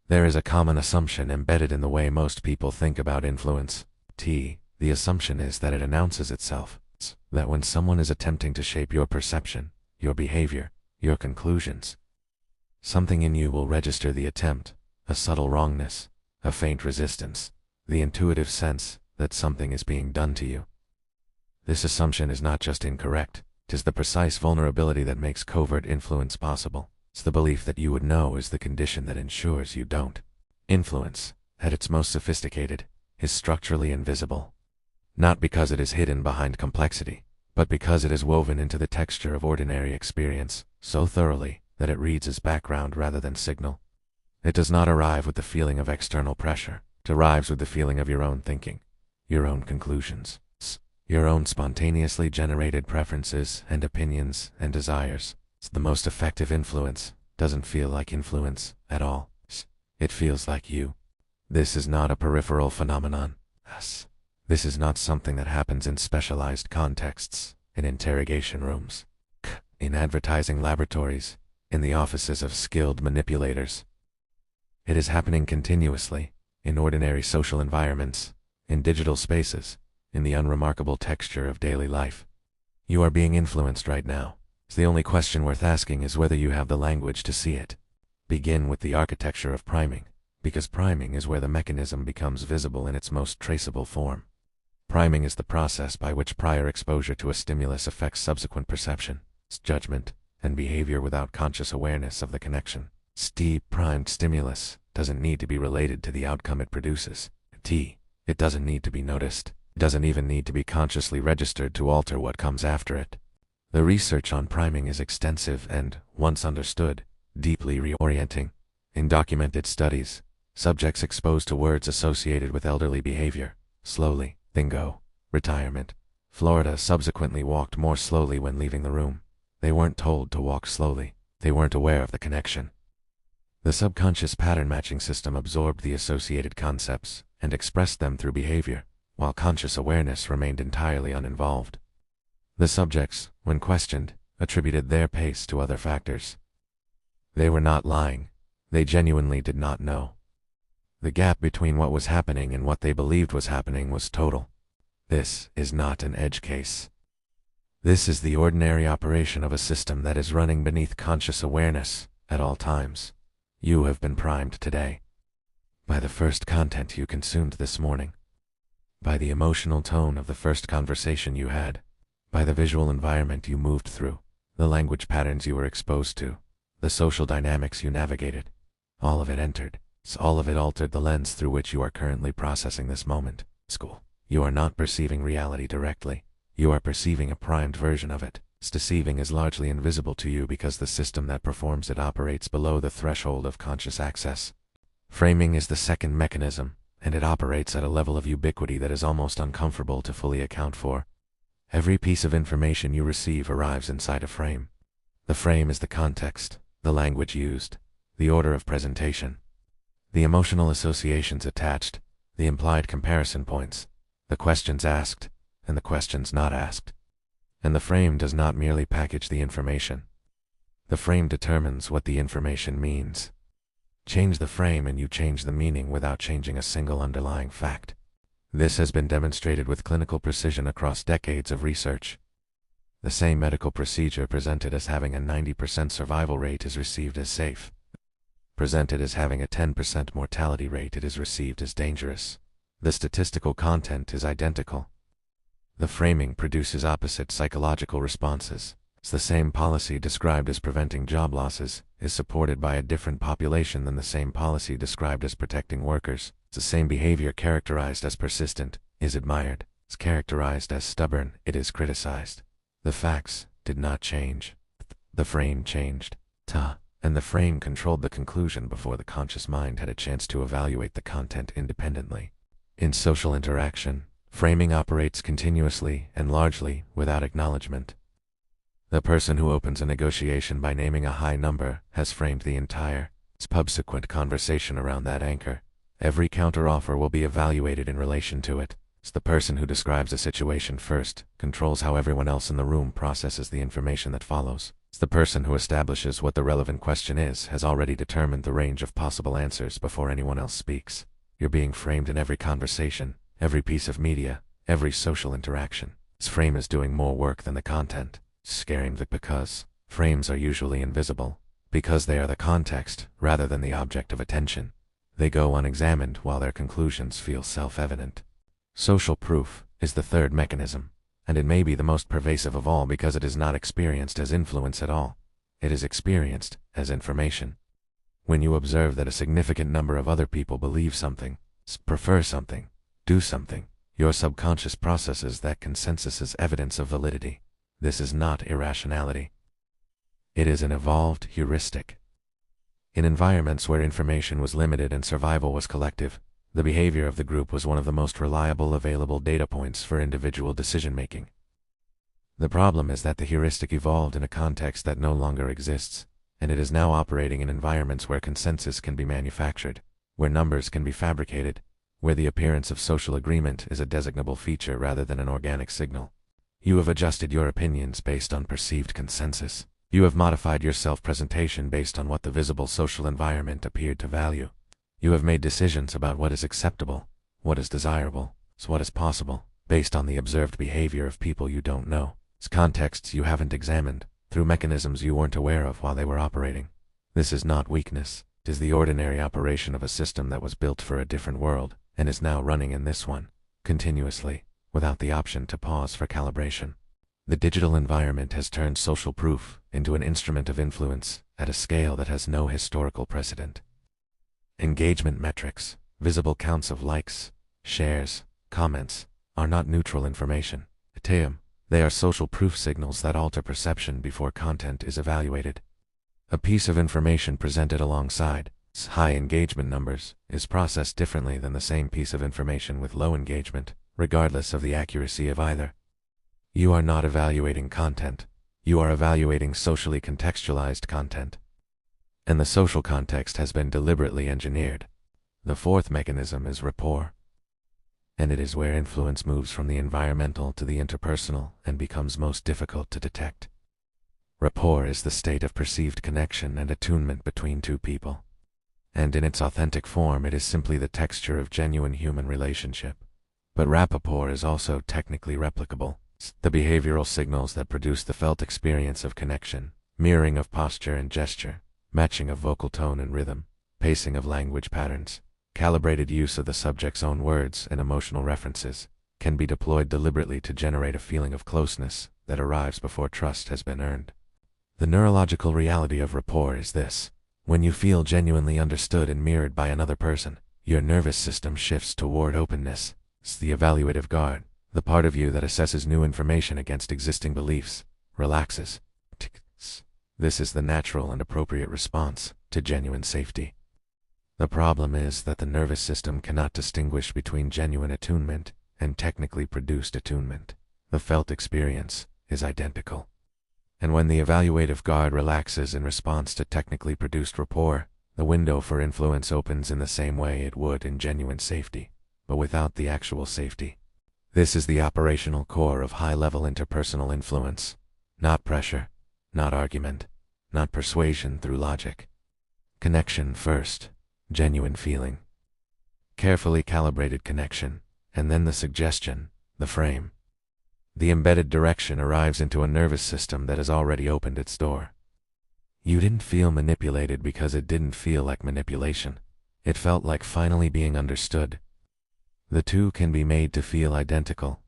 There is a common assumption embedded in the way most people think about influence. The assumption is that it announces itself, that when someone is attempting to shape your perception, your behavior, your conclusions, something in you will register the attempt, a subtle wrongness, a faint resistance, the intuitive sense that something is being done to you. This assumption is not just incorrect, it is the precise vulnerability that makes covert influence possible. It's the belief that you would know is the condition that ensures you don't. Influence, at its most sophisticated, is structurally invisible. Not because it is hidden behind complexity, but because it is woven into the texture of ordinary experience so thoroughly that it reads as background rather than signal. It does not arrive with the feeling of external pressure. It arrives with the feeling of your own thinking, your own conclusions, your own spontaneously generated preferences and opinions and desires. The most effective influence doesn't feel like influence at all. It feels like you. This is not a peripheral phenomenon. This is not something that happens in specialized contexts, in interrogation rooms, in advertising laboratories, in the offices of skilled manipulators. It is happening continuously, in ordinary social environments, in digital spaces, in the unremarkable texture of daily life. You are being influenced right now. The only question worth asking is whether you have the language to see it. Begin with the architecture of priming, because priming is where the mechanism becomes visible in its most traceable form. Priming is the process by which prior exposure to a stimulus affects subsequent perception, judgment, and behavior without conscious awareness of the connection. Primed stimulus doesn't need to be related to the outcome it produces. It doesn't need to be noticed. It doesn't even need to be consciously registered to alter what comes after it. The research on priming is extensive and, once understood, deeply reorienting. In documented studies, subjects exposed to words associated with elderly behavior, slowly, then go, retirement, Florida, subsequently walked more slowly when leaving the room. They weren't told to walk slowly. They weren't aware of the connection. The subconscious pattern matching system absorbed the associated concepts and expressed them through behavior, while conscious awareness remained entirely uninvolved. The subjects, when questioned, attributed their pace to other factors. They were not lying. They genuinely did not know. The gap between what was happening and what they believed was happening was total. This is not an edge case. This is the ordinary operation of a system that is running beneath conscious awareness at all times. You have been primed today. By the first content you consumed this morning. By the emotional tone of the first conversation you had. By the visual environment you moved through, the language patterns you were exposed to, the social dynamics you navigated. All of it entered. All of it altered the lens through which you are currently processing this moment. You are not perceiving reality directly. You are perceiving a primed version of it. Deceiving is largely invisible to you because the system that performs it operates below the threshold of conscious access. Framing is the second mechanism, and it operates at a level of ubiquity that is almost uncomfortable to fully account for. Every piece of information you receive arrives inside a frame. The frame is the context, the language used, the order of presentation, the emotional associations attached, the implied comparison points, the questions asked, and the questions not asked. And the frame does not merely package the information. The frame determines what the information means. Change the frame and you change the meaning without changing a single underlying fact. This has been demonstrated with clinical precision across decades of research. The same medical procedure presented as having a 90% survival rate is received as safe. Presented as having a 10% mortality rate, it is received as dangerous. The statistical content is identical. The framing produces opposite psychological responses. The same policy described as preventing job losses is supported by a different population than the same policy described as protecting workers. The same behavior characterized as persistent is admired. It's characterized as stubborn, it is criticized. The facts did not change. The frame changed. And the frame controlled the conclusion before the conscious mind had a chance to evaluate the content independently. In social interaction, framing operates continuously and largely without acknowledgement. The person who opens a negotiation by naming a high number has framed the entire subsequent conversation around that anchor. Every counteroffer will be evaluated in relation to it. The person who describes a situation first controls how everyone else in the room processes the information that follows. The person who establishes what the relevant question is has already determined the range of possible answers before anyone else speaks. You're being framed in every conversation, every piece of media, every social interaction. This frame is doing more work than the content. Scaring because frames are usually invisible, because they are the context rather than the object of attention. They go unexamined while their conclusions feel self-evident. Social proof is the third mechanism, and it may be the most pervasive of all because it is not experienced as influence at all. It is experienced as information. When you observe that a significant number of other people believe something, prefer something, do something, your subconscious processes that consensus as evidence of validity. This is not irrationality. It is an evolved heuristic. In environments where information was limited and survival was collective, the behavior of the group was one of the most reliable available data points for individual decision-making. The problem is that the heuristic evolved in a context that no longer exists, and it is now operating in environments where consensus can be manufactured, where numbers can be fabricated, where the appearance of social agreement is a designable feature rather than an organic signal. You have adjusted your opinions based on perceived consensus. You have modified your self-presentation based on what the visible social environment appeared to value. You have made decisions about what is acceptable, what is desirable, what is possible, based on the observed behavior of people you don't know, contexts you haven't examined, through mechanisms you weren't aware of while they were operating. This is not weakness. It is the ordinary operation of a system that was built for a different world, and is now running in this one, continuously, without the option to pause for calibration. The digital environment has turned social proof into an instrument of influence at a scale that has no historical precedent. Engagement metrics, visible counts of likes, shares, comments, are not neutral information. They are social proof signals that alter perception before content is evaluated. A piece of information presented alongside high engagement numbers is processed differently than the same piece of information with low engagement, regardless of the accuracy of either. You are not evaluating content. You are evaluating socially contextualized content. And the social context has been deliberately engineered. The fourth mechanism is rapport. And it is where influence moves from the environmental to the interpersonal and becomes most difficult to detect. Rapport is the state of perceived connection and attunement between two people. And in its authentic form, it is simply the texture of genuine human relationship. But rapport is also technically replicable. The behavioral signals that produce the felt experience of connection, mirroring of posture and gesture, matching of vocal tone and rhythm, pacing of language patterns, calibrated use of the subject's own words and emotional references, can be deployed deliberately to generate a feeling of closeness that arrives before trust has been earned. The neurological reality of rapport is this: when you feel genuinely understood and mirrored by another person, your nervous system shifts toward openness. The evaluative guard, the part of you that assesses new information against existing beliefs, relaxes. This is the natural and appropriate response to genuine safety. The problem is that the nervous system cannot distinguish between genuine attunement and technically produced attunement. The felt experience is identical. And when the evaluative guard relaxes in response to technically produced rapport, the window for influence opens in the same way it would in genuine safety, but without the actual safety. This is the operational core of high-level interpersonal influence. Not pressure, not argument, not persuasion through logic. Connection first, genuine feeling. Carefully calibrated connection, and then the suggestion, the frame. The embedded direction arrives into a nervous system that has already opened its door. You didn't feel manipulated because it didn't feel like manipulation. It felt like finally being understood. The two can be made to feel identical.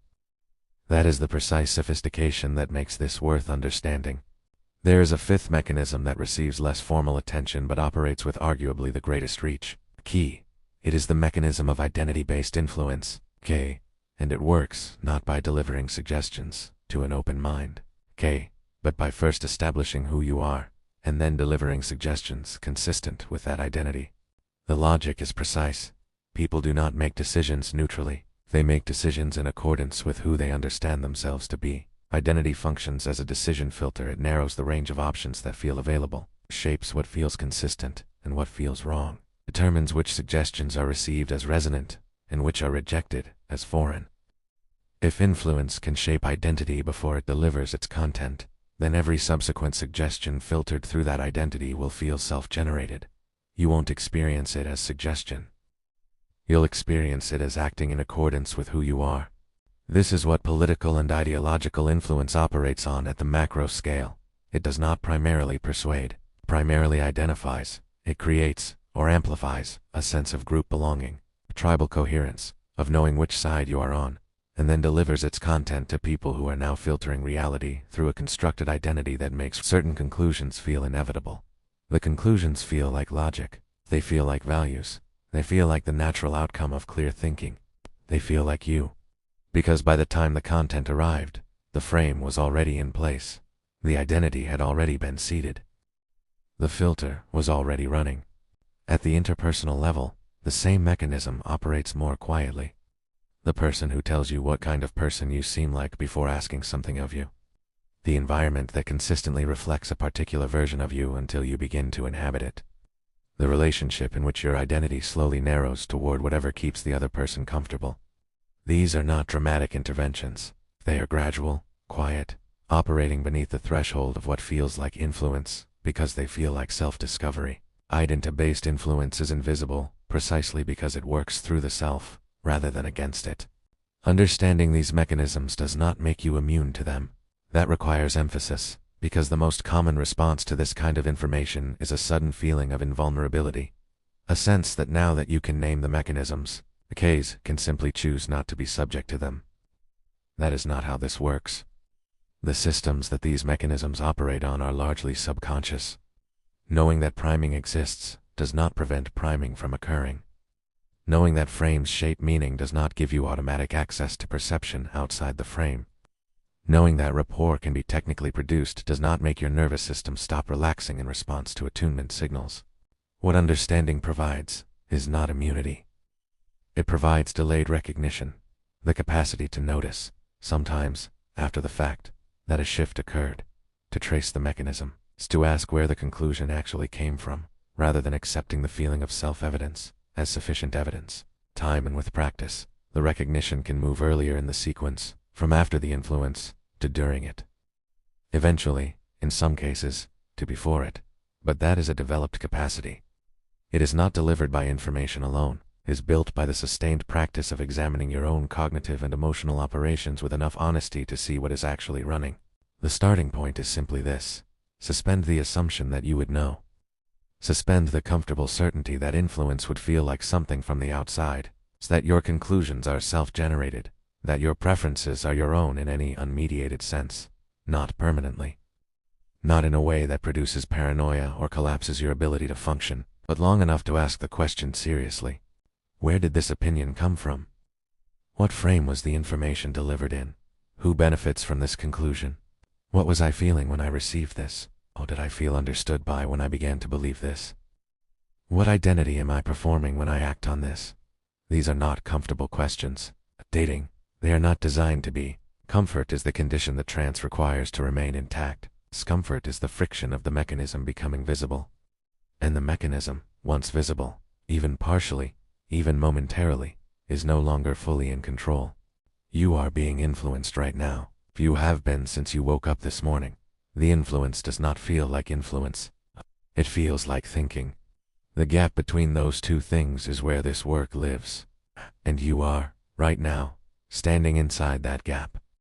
That is the precise sophistication that makes this worth understanding. There is a fifth mechanism that receives less formal attention but operates with arguably the greatest reach. Key. It is the mechanism of identity-based influence. And it works not by delivering suggestions to an open mind, but by first establishing who you are, and then delivering suggestions consistent with that identity. The logic is precise. People do not make decisions neutrally. They make decisions in accordance with who they understand themselves to be. Identity functions as a decision filter. It narrows the range of options that feel available, shapes what feels consistent and what feels wrong, determines which suggestions are received as resonant and which are rejected as foreign. If influence can shape identity before it delivers its content, then every subsequent suggestion filtered through that identity will feel self-generated. You won't experience it as suggestion. You'll experience it as acting in accordance with who you are. This is what political and ideological influence operates on at the macro scale. It does not primarily persuade, primarily identifies. It creates, or amplifies, a sense of group belonging, tribal coherence, of knowing which side you are on, and then delivers its content to people who are now filtering reality through a constructed identity that makes certain conclusions feel inevitable. The conclusions feel like logic. They feel like values. They feel like the natural outcome of clear thinking. They feel like you. Because by the time the content arrived, the frame was already in place. The identity had already been seeded. The filter was already running. At the interpersonal level, the same mechanism operates more quietly. The person who tells you what kind of person you seem like before asking something of you. The environment that consistently reflects a particular version of you until you begin to inhabit it. The relationship in which your identity slowly narrows toward whatever keeps the other person comfortable. These are not dramatic interventions. They are gradual, quiet, operating beneath the threshold of what feels like influence, because they feel like self-discovery. Identity-based influence is invisible, precisely because it works through the self, rather than against it. Understanding these mechanisms does not make you immune to them. That requires emphasis, because the most common response to this kind of information is a sudden feeling of invulnerability. A sense that now that you can name the mechanisms, the case can simply choose not to be subject to them. That is not how this works. The systems that these mechanisms operate on are largely subconscious. Knowing that priming exists does not prevent priming from occurring. Knowing that frames shape meaning does not give you automatic access to perception outside the frame. Knowing that rapport can be technically produced does not make your nervous system stop relaxing in response to attunement signals. What understanding provides is not immunity. It provides delayed recognition, the capacity to notice, sometimes, after the fact, that a shift occurred, to trace the mechanism, to ask where the conclusion actually came from, rather than accepting the feeling of self-evidence as sufficient evidence. Time and with practice, the recognition can move earlier in the sequence, from after the influence, to during it. Eventually, in some cases, to before it. But that is a developed capacity. It is not delivered by information alone. It is built by the sustained practice of examining your own cognitive and emotional operations with enough honesty to see what is actually running. The starting point is simply this. Suspend the assumption that you would know. Suspend the comfortable certainty that influence would feel like something from the outside, so that your conclusions are self-generated, that your preferences are your own in any unmediated sense, not permanently. Not in a way that produces paranoia or collapses your ability to function, but long enough to ask the question seriously. Where did this opinion come from? What frame was the information delivered in? Who benefits from this conclusion? What was I feeling when I received this? Oh, did I feel understood by when I began to believe this? What identity am I performing when I act on this? These are not comfortable questions. Dating. They are not designed to be. Comfort is the condition the trance requires to remain intact. Discomfort is the friction of the mechanism becoming visible. And the mechanism, once visible, even partially, even momentarily, is no longer fully in control. You are being influenced right now. You have been since you woke up this morning. The influence does not feel like influence. It feels like thinking. The gap between those two things is where this work lives. And you are, right now, standing inside that gap.